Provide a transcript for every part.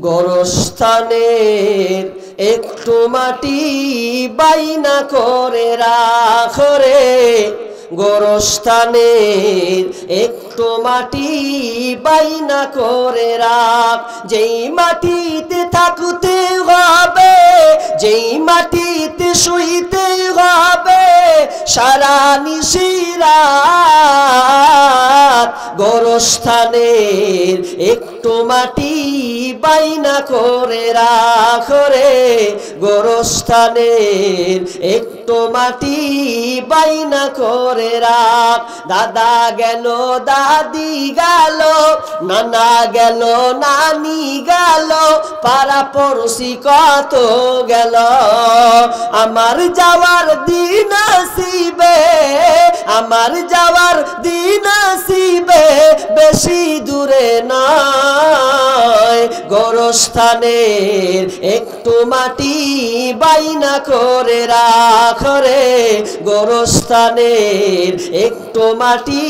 গোরস্থানের একটু মাটি বাইনা করে রাখো রে, গোরস্থানের একটু মাটি বাইনা করে রাখ। যেই মাটিতে থাকতে হবে, যেই মাটিতে শুইতে হবে সারা নিশিরাত, গোরস্থানের একটু মাটি বাইনা করে রাখ রে, গোরস্থানের একটু মাটি বাইনা করে রাখ। দাদা গেল দাদি গেল, নানা গেল নানি গেল, পাড়া পড়শি কত গেল, আমার যাওয়ার দিন আসিবে, আমার যাওয়ার দিন আসিবে বেশি দূরে নয়। গোরস্থানের একটু মাটি বাইনা করে রাখ রে, গোরস্থানের একটু মাটি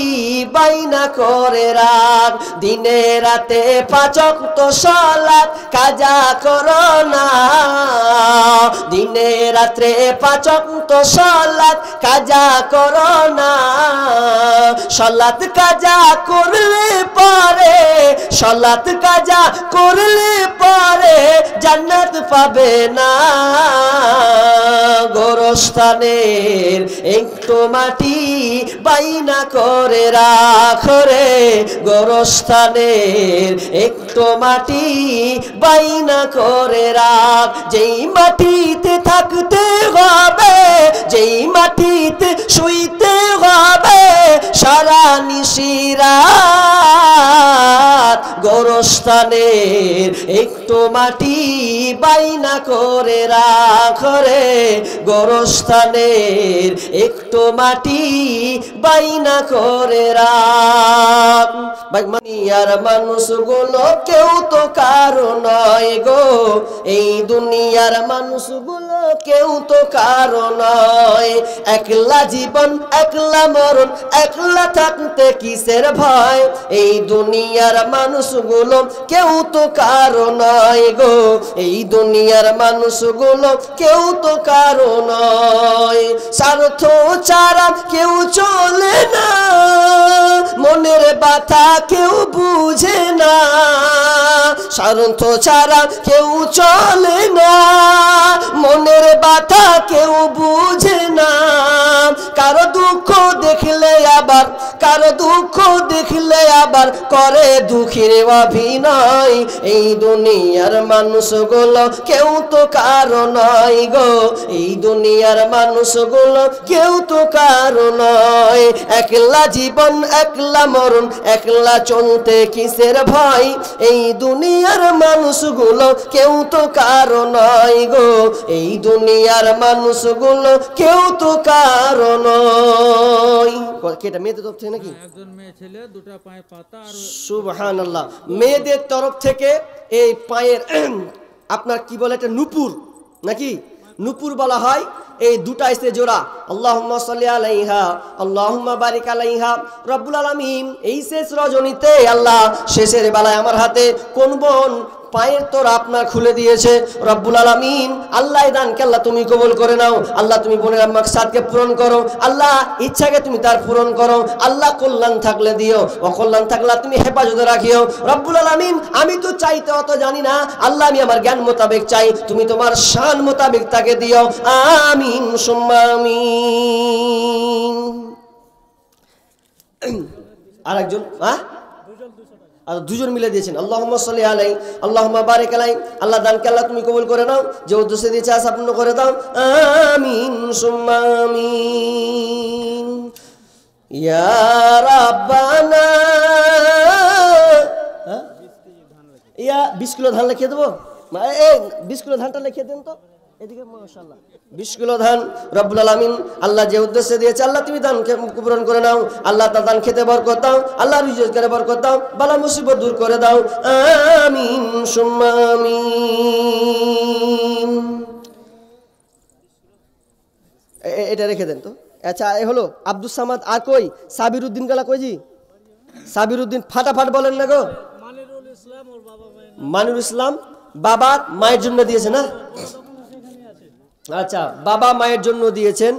বাইনা করে রাখ। দিনে রাতে 5 ওয়াক্ত সালাত কাজা করো না, দিনে রাত্রে 5 ওয়াক্ত সালাত কাজা করো না। সালাত কাজা করলে পারে, সালাত কাজা করলে পারে জান্নাত পাবে না। গোরস্থানের একটু মাটি বাইনা করে রাখ রে, গোরস্থানের একটু মাটি বাইনা করে রাখ। যেই মাটিতে থাকতে হবে, যেই মাটিতে শুইতে হবে সারা নিশিরাত, গোরস্থানের একটু মাটি বাইনা করে রাখ রে, গোরস্থানের একটু মাটি বাইনা করে রাখ। দুনিয়ার মানুষগুলো কেউ তো কারো নয় গো, এই দুনিয়ার মানুষগুলো কেউ তো কারো নয়। একলা জীবন একলা মরণ, একলা থাকতে কিসের ভয়, এই দুনিয়ার মানুষগুলো কেউ তো কারো নয় গো, এই দুনিয়ার মানুষগুলো কেউ তো কারো নয়। স্বার্থ ছাড়া কেউ চলে না, মনের ব্যথা কেউ বুঝে না, স্বার্থ ছাড়া কেউ চলে না, মনের ব্যথা কেউ বুঝে না। কারো দুঃখ দেখলে আবার, কারো দুঃখ দেখলে আবার করে দুঃখের অভিনয়, এই দুনিয়ার মানুষগুলো কেউ তো কারো নয় গো, এই দুনিয়ার মানুষগুলো কেউ তো কারো নয়। একলা জীবন একলা মরণ, একলা চলতে কিসের ভয়, এই দুনিয়ার মানুষগুলো কেউ তো কারো নয় গো, এই দুনিয়ার মানুষগুলো কেউ তো কারো নয়। কেটা মেয়েদের তরফ থেকে নাকি? একজন মেয়ে ছেলে, দুটো পায়ে পাতা। আর সুবহানাল্লাহ। মেয়েদের তরফ থেকে এই পায়ের আপনার কি বলে এটা নুপুর নাকি, নুপুর বলা হয়, এই দুটা এসে জোড়া। আল্লাহুম্মা সাল্লি আলাইহা আল্লাহুম্মা বারিক আলাইহা। রব্বুল আলামিন এই শেষ রজনীতে আল্লাহ শেষের বেলায় আমার হাতে কোন বোন পায়ের তোর আপনার খুলে দিয়েছে, রব্বুল আলামিন আল্লাহ দানকে আল্লাহ তুমি কবুল করে নাও। আল্লাহ তুমি বোনের মাকসাদকে পূরণ করো, আল্লাহ ইচ্ছাকে তুমি তার পূরণ করো। আল্লাহ কল্যাণ থাকলে দিও, অকল্যাণ থাকলে তুমি হেফাজতে রাখিও। রব্বুল আলামিন আমি তো চাইতে অত জানি না, আল্লাহ আমি আমার জ্ঞান মোতাবেক চাই, তুমি তোমার শান মোতাবেক তাকে দিও। আমিন সুম্মা আমিন। আরেকজন আর দুজন মিলে দিয়েছেন। আল্লাহুম্মা সাল্লি আলাইহি আল্লাহুম্মা বারিক আলাইহি। আল্লাহ দানকে আল্লাহ তুমি কবুল করে নাও, যে উদ্দেশ্যে দিয়েছে আশা পূর্ণ করে দাও। আমিন সুম্মা আমিন। ইয়া রাব্বানা। ইয়া 20 কিলো ধান লিখে দেবো, এই 20 কিলো ধানটা লিখে দেন তো এদিকে। মাশাআল্লাহ 20 কিলো ধান রব্বুল আলামিন আল্লাহ যে উদ্দেশ্যে দিয়েছে আল্লাহ তুমি দানকে পূরণ করে নাও। আল্লাহ তার দান খেতে বরকত দাও, আল্লাহ রিজিকে বরকত দাও, বালা মুসিবত দূর করে দাও। আমিন সুম্মা আমিন। এটা রেখে দেন তো। আচ্ছা এ হলো আব্দুস সামাদ। আর কই সাবিরউদ্দিন গালা কই জি? সাবিরউদ্দিন ফাটাফাট বলেন না গো। মানিরুল ইসলাম। বাবার মায়ের জন্য দিয়েছে না? আচ্ছা, বাবা মায়ের জন্য দিয়েছেন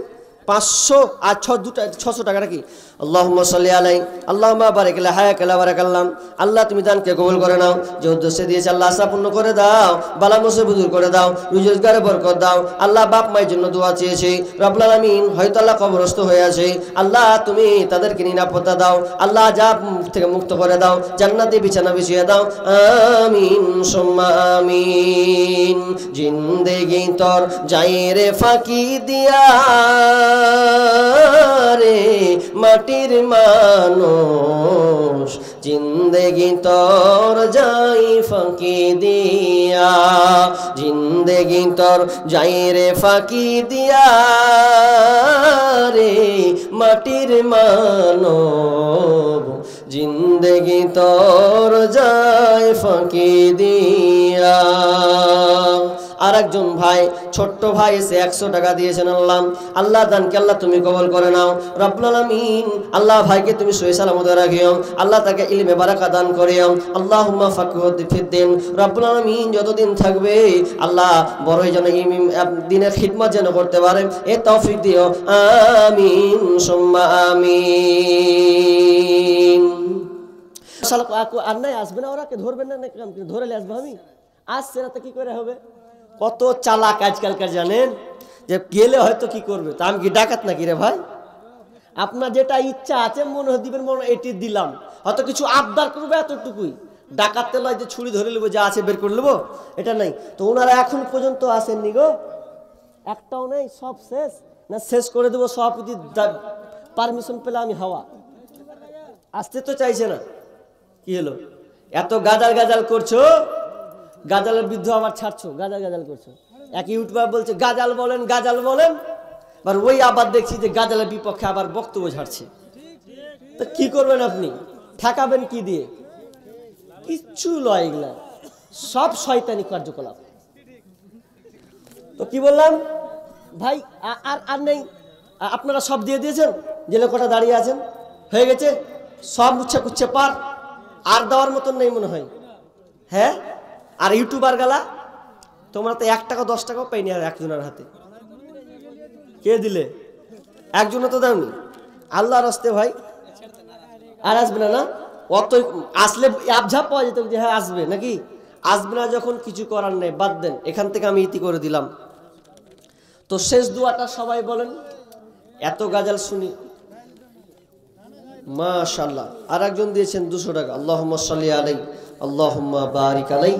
500 আর 600 টাকা নাকি? আল্লাহুম্মা সাল্লি আলাইহি আল্লাহুম্মা বারিক লা হায়াকা লা বারাকাল্লাম। আল্লাহ তুমি দানকে কবুল করে নাও, যে উদ্দেশ্যে দিয়েছে আল্লাহ আশা পূর্ণ করে দাও, বালা মুসিবত দূর করে দাও, রুজি রোজগারে বরকত দাও। আল্লাহ বাপ মায়ের জন্য দোয়া চেয়েছে, রব্বুল আলামিন হয়তো আল্লাহ কবরস্থ হয়ে আছে, আল্লাহ তুমি তাদেরকে নিরাপত্তা দাও, আল্লাহ আযাব থেকে মুক্ত করে দাও, জান্নাতে বিছানা বিছিয়ে দাও, আমিন সুম্মা আমিন। জিন্দেগি তোর যাই রে ফাঁকি দিয়া রে মাটির মানুষ, জিন্দেগি তোর যাই ফাঁকি দিয়া, জিন্দেগি তোর যাই রে ফাঁকি দিয়া রে মাটির মানব, জিন্দেগি তোর যাই ফাঁকি দিয়া। আর একজন ভাই, ছোট্ট ভাই, এসে 100 টাকা দিয়েছেন। আল্লাহ দানকে আল্লাহ তুমি কবুল করে নাও, রব্বুল আলামিন আল্লাহ ভাইকে তুমি সহি সালামতে রাখিও, আল্লাহ তাকে ইলমে বারাকা দান করিও, আল্লাহুম্মা ফাকিহু ফিদ্দিন। রব্বুল আলামিন যতদিন থাকবে আল্লাহ বড়ই যেন দিনের খিদমত যেন করতে পারে, এ তৌফিক দিও, আমিন সুম্মা আমিন। আর নাই আসবে না, ওরা কে ধরবেন না, ধরে আসবো আমি, আসছে না তো কি করে হবে? কত চালাক আজকালকার জানেন, যে গেলে হয়তো কি করবে, তা আমি কি ডাকাত নাকি রে ভাই? আপনার যেটা ইচ্ছা আছে মনে দিবেন, মনে এটি দিলাম, হয়তো কিছু আবদার করবে, এতটুকুই। ডাকাততে লয় যে ছুরি ধরে নেবো, যা আছে বের করে নেবো, এটা নাই তো। ওনারা এখন পর্যন্ত আসেননি গো, একটাও নেই, সব শেষ না, শেষ করে দেবো সভাপতি পারমিশন পেলে আমি হাওয়া। আসতে তো চাইছে না, কি হলো? এত গাজাল গাজাল করছো, গাজালের বিরুদ্ধে আবার ছাড়ছো, গাজাল গাজাল করছো। এক ইউটিউবার বলছে গাজাল বলেন, গাজাল বলেন, আর ওই আবার দেখছি যে গাজালের বিপক্ষে আবার বক্তব্য ছাড়ছে। তো কি করবেন আপনি? ঠেকাবেন কি দিয়ে? কিচ্ছু লয়, এগুলা সব শয়তানি কার্যকলাপ। তো কি বললাম ভাই, আর নেই, আপনারা সব দিয়ে দিয়েছেন, যে লোকটা দাঁড়িয়ে আছেন, হয়ে গেছে সব উচ্ছে কুচ্ছে পার, আর দেওয়ার মতন নেই মনে হয়। হ্যাঁ, আর ইউটিউবার গালা তোমরা তো 1 টাকা 10 টাকাও পাইনি আর একজনের হাতে। কে দিলে? একজনও তো দাওনি। আল্লাহর রাস্তে ভাই আর আসবে না, না অত আসলে আবঝাপ পাওয়া যেত যে হ্যাঁ আসবে, নাকি আসবে না? যখন কিছু করার নেই, বাদ দেন, এখান থেকে আমি ইতি করে দিলাম। তো শেষ দোয়াটা সবাই বলেন, এত গাজাল শুনি। মাশাআল্লাহ। আর একজন দিয়েছেন 200 টাকা, আল্লাহুম্মা সাল্লি আলাইহি আল্লাহুম্মা বারিক আলাইহি।